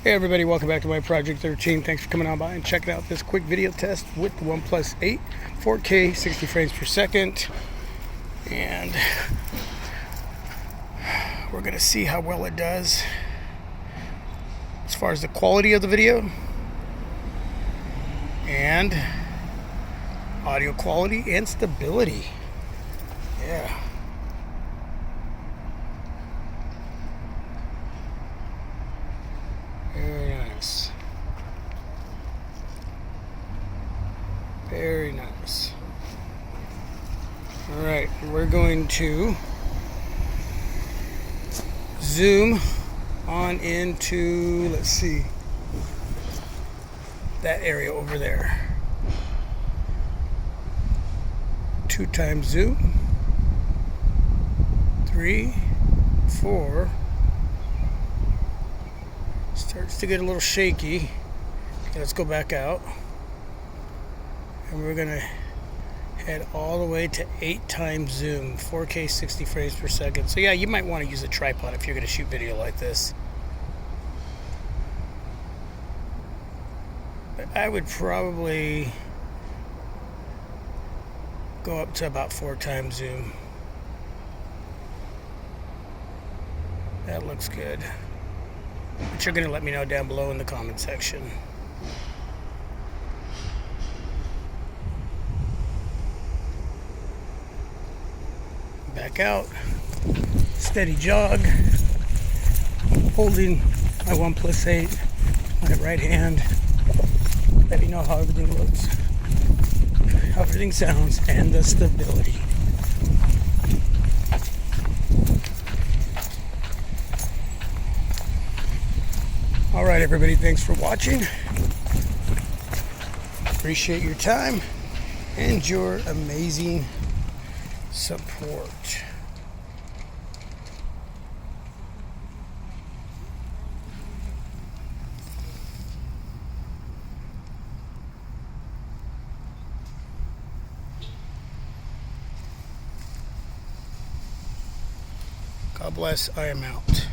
Hey everybody, welcome back to my Project 13. Thanks for coming on by and checking out this quick video test with the OnePlus 8, 4K, 60 frames per second. And we're gonna see how well it does as far as the quality of the video and audio quality and stability. Yeah. Very nice. Very nice. Alright, we're going to zoom on into, let's see, that area over there. 2x zoom. 3, 4. Starts to get a little shaky. Okay, let's go back out. And we're gonna head all the way to 8x zoom, 4K 60 frames per second. So yeah, you might want to use a tripod if you're gonna shoot video like this. But I would probably go up to about 4x zoom. That looks good. But you're going to let me know down below in the comment section. Back out. Steady jog. Holding my OnePlus 8 on the right hand. Let me know how everything looks, how everything sounds, and the stability. Alright everybody, thanks for watching. Appreciate your time and your amazing support. God bless, I am out.